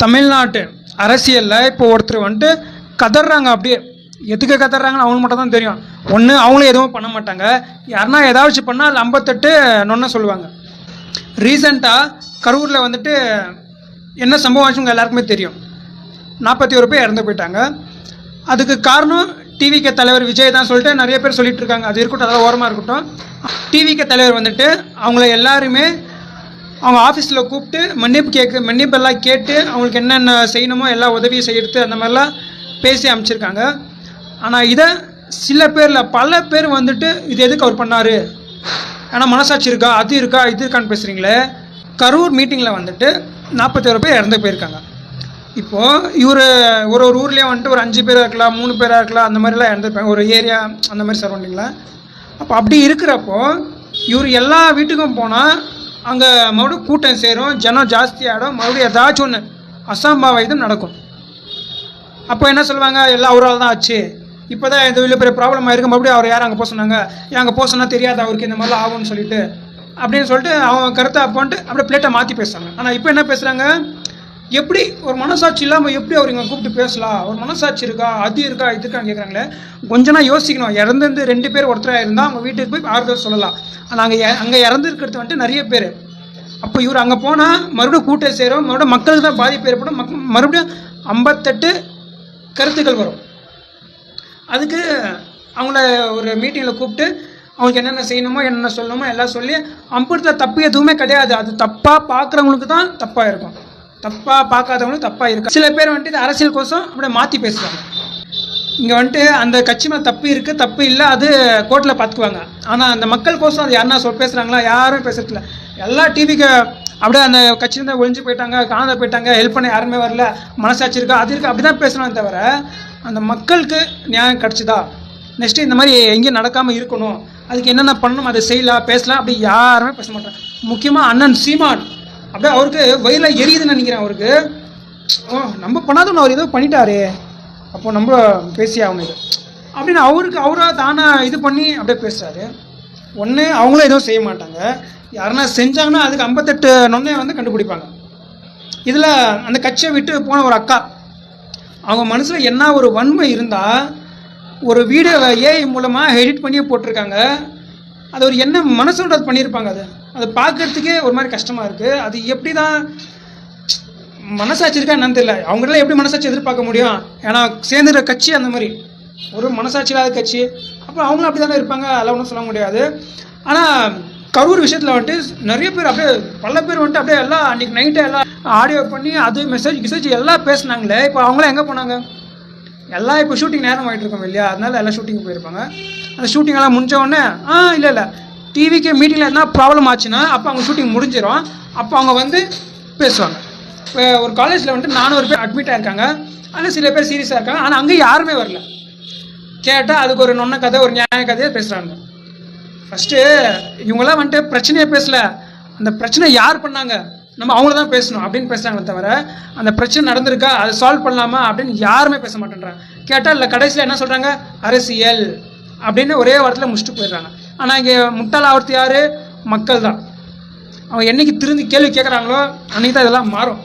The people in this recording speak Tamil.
தமிழ்நாட்டு அரசியலில் இப்போ ஒருத்தர் வந்துட்டு கதறாங்க. அப்படியே எதுக்கு கதறாங்கன்னு அவங்களுக்கு மட்டும் தான் தெரியும். ஒன்று அவங்களும் எதுவும் பண்ண மாட்டாங்க, யாருன்னா ஏதாச்சும் பண்ணால் 58 நொன்ன சொல்லுவாங்க. ரீசெண்டாக கரூரில் வந்துட்டு என்ன சம்பவம் ஆச்சுங்க எல்லாருக்குமே தெரியும். 41 பேர் இறந்து போயிட்டாங்க. அதுக்கு காரணம் டிவிகே தலைவர் விஜய் தான் சொல்லிட்டு நிறைய பேர் சொல்லிட்டு இருக்காங்க. அது இருக்கட்டும், அதெல்லாம் ஓரமாக இருக்கட்டும். டிவிகே தலைவர் வந்துட்டு அவங்கள எல்லாருமே அவங்க ஆஃபீஸில் கூப்பிட்டு மன்னிப்பெல்லாம் கேட்டு அவங்களுக்கு என்னென்ன செய்யணுமோ எல்லா உதவியும் செய்யறது அந்த மாதிரிலாம் பேசி அமைச்சிருக்காங்க. ஆனால் இதை சில பேரில் பல பேர் வந்துட்டு இது எதுக்கு அவர் பண்ணார், ஏன்னா மனசாட்சி இருக்கா, அது இருக்கா, இது இருக்கான்னு பேசுகிறீங்களே. கரூர் மீட்டிங்கில் வந்துட்டு 41 பேர் இறந்து போயிருக்காங்க. இப்போது இவர் ஒரு ஊர்லேயே வந்துட்டு ஒரு 5 பேராக இருக்கலாம், 3 பேராக இருக்கலாம், அந்த மாதிரிலாம் இறந்துருப்பாங்க ஒரு ஏரியா அந்த மாதிரி சரௌண்டிங்கில். அப்போ அப்படி இருக்கிறப்போ இவர் எல்லா வீட்டுக்கும் போனால் அங்கே மறுபடியும் கூட்டம் சேரும், ஜனம் ஜாஸ்தியாகிடும், மறுபடியும் ஏதாச்சும் ஒன்று அசம்பாவிதம் நடக்கும். அப்போ என்ன சொல்லுவாங்க, எல்லாம் அவரால் தான் ஆச்சு, இப்போ தான் இந்த இவ்வளோ பெரிய ப்ராப்ளம் ஆயிருக்கு, மறுபடியும் அவர் யாரும் அங்கே போக சொன்னாங்க, அங்கே போக சொன்னால் தெரியாது அவருக்கு இந்த மாதிரிலாம் ஆகும்னு சொல்லிட்டு அப்படின்னு சொல்லிட்டு அவங்க கருத்தை அப்போன்ட்டு அப்படியே பிளேட்டை மாற்றி பேசுகிறாங்க. ஆனால் இப்போ என்ன பேசுகிறாங்க, எப்படி ஒரு மனசாட்சி இல்லாமல் எப்படி அவர் இங்கே கூப்பிட்டு பேசலாம், ஒரு மனசாட்சி இருக்கா, அது இருக்கா, இது இருக்கான்னு கேட்குறாங்களே. கொஞ்சம் நான் யோசிக்கணும். இறந்து 2 பேர் ஒருத்தராக இருந்தால் அவங்க வீட்டுக்கு போய் ஆறுதல் சொல்லலாம். ஆனால் அங்கே இறந்து இருக்கிறது வந்துட்டு நிறைய பேர். அப்போ இவர் அங்கே போனால் மறுபடியும் கூட்டம் சேரும், மறுபடியும் மக்களுக்கு தான் பாதிப்பு ஏற்படும், மறுபடியும் 58 கருத்துக்கள் வரும். அதுக்கு அவங்கள ஒரு மீட்டிங்கில் கூப்பிட்டு அவங்களுக்கு என்னென்ன செய்யணுமோ என்னென்ன சொல்லணுமோ எல்லாம் சொல்லி அம்புறத்தில் தப்பு எதுவுமே கிடையாது. அது தப்பாக பார்க்குறவங்களுக்கு தான் தப்பாக இருக்கும், தப்பாக பார்க்காதவங்களும் தப்பாக இருக்கும். சில பேர் வந்துட்டு இது அரசியல் கோசம் அப்படியே மாற்றி பேசுகிறாங்க. இங்கே வந்துட்டு அந்த கட்சி மேலே தப்பு இருக்குது, தப்பு இல்லை, அது கோர்ட்டில் பார்த்துக்குவாங்க. ஆனால் அந்த மக்கள் கோசம் அது யாருன்னா பேசுகிறாங்களா, யாரும் பேசுறதில்ல. எல்லா டிவிக்கு அப்படியே அந்த கட்சியிலேருந்து ஒழிஞ்சு போயிட்டாங்க, காணாத போயிட்டாங்க, ஹெல்ப் பண்ண யாருமே வரல, மனசாட்சி இருக்கா, அது இருக்குது, அப்படி தான் பேசணும். தவிர அந்த மக்களுக்கு நியாயம் கிடச்சிதா, நெக்ஸ்ட்டு இந்த மாதிரி எங்கேயும் நடக்காமல் இருக்கணும், அதுக்கு என்னென்ன பண்ணணும், அதை செய்யலாம், பேசலாம், அப்படி யாருமே பேச மாட்டாங்க. முக்கியமாக அண்ணன் சீமான் அப்படியே அவருக்கு வயிறில் எரியுதுன்னு நினைக்கிறேன். அவருக்கு நம்ம பண்ணாதுன்னு அவர் ஏதோ பண்ணிட்டாரு, அப்போ நம்ம பேசி ஆகணும் இது அப்படின்னு அவராக தானே இது பண்ணி அப்படியே பேசுகிறாரு. ஒன்று அவங்களும் எதுவும் செய்ய மாட்டாங்க, யாருன்னா செஞ்சாங்கன்னா அதுக்கு 58 நொன்னையை வந்து கண்டுபிடிப்பாங்க. இதில் அந்த கட்சியை விட்டு போன ஒரு அக்கா, அவங்க மனசில் என்ன ஒரு வன்மை இருந்தால் ஒரு வீடியோ ஏஐ மூலமாக எடிட் பண்ணி போட்டிருக்காங்க. அது ஒரு என்ன மனசோட அது பண்ணியிருப்பாங்க. அதை பார்க்குறதுக்கே ஒரு மாதிரி கஷ்டமாக இருக்குது. அது எப்படி தான் மனசாட்சி இருக்கா என்னன்னு தெரியல. அவங்களால எப்படி மனசாட்சி எதிர்பார்க்க முடியும், ஏன்னா சேர்ந்துற கட்சி அந்த மாதிரி ஒரு மனசாட்சி இல்லாத கட்சி, அப்புறம் அவங்களும் அப்படி தானே இருப்பாங்க, அதெல்லாம் ஒன்றும் சொல்ல முடியாது. ஆனால் கரூர் விஷயத்தில் வந்துட்டு நிறைய பேர் அப்படியே பல பேர் வந்துட்டு அப்படியே எல்லாம் அன்றைக்கி நைட்டை எல்லாம் ஆடியோ பண்ணி அது மெசேஜ் எல்லாம் பேசினாங்களே. இப்போ அவங்களாம் எங்கே போனாங்க, எல்லாம் இப்போ ஷூட்டிங் நேரம் ஆகிட்டு இருக்கோம் இல்லையா, அதனால எல்லாம் ஷூட்டிங் போயிருப்பாங்க. அந்த ஷூட்டிங்கெல்லாம் முடிஞ்ச உடனே இல்லை டிவிக்கே மீட்டிங்கில் எதனா ப்ராப்ளம் ஆச்சுன்னா அப்போ அவங்க ஷூட்டிங் முடிஞ்சிடும், அப்போ அவங்க வந்து பேசுவாங்க. இப்போ ஒரு காலேஜில் வந்துட்டு 400 பேர் அட்மிட் ஆகிருக்காங்க, அதில் சில பேர் சீரியஸாக இருக்காங்க, ஆனால் அங்கே யாருமே வரல. கேட்டால் அதுக்கு ஒரு நொன்ன கதை, ஒரு நியாய கதையை பேசுகிறாங்க. ஃபஸ்ட்டு இவங்களாம் வந்துட்டு பிரச்சனையை பேசலை, அந்த பிரச்சனை யார் பண்ணாங்க, நம்ம அவங்கள தான் பேசணும் அப்படின்னு பேசுகிறாங்களே தவிர அந்த பிரச்சனை நடந்திருக்கா, அதை சால்வ் பண்ணலாமா அப்படின்னு யாருமே பேச மாட்டேன்றாங்க. கேட்டால் இல்லை, கடைசியில் என்ன சொல்கிறாங்க, அரசியல் அப்படின்னு ஒரே வாரத்தில் முடிச்சுட்டு போயிடுறாங்க. ஆனால் இங்கே முட்டாள் ஆகிறது யார், மக்கள் தான். அவங்க என்றைக்கு திரும்பி கேள்வி கேட்குறாங்களோ அன்றைக்கி தான் இதெல்லாம் மாறும்.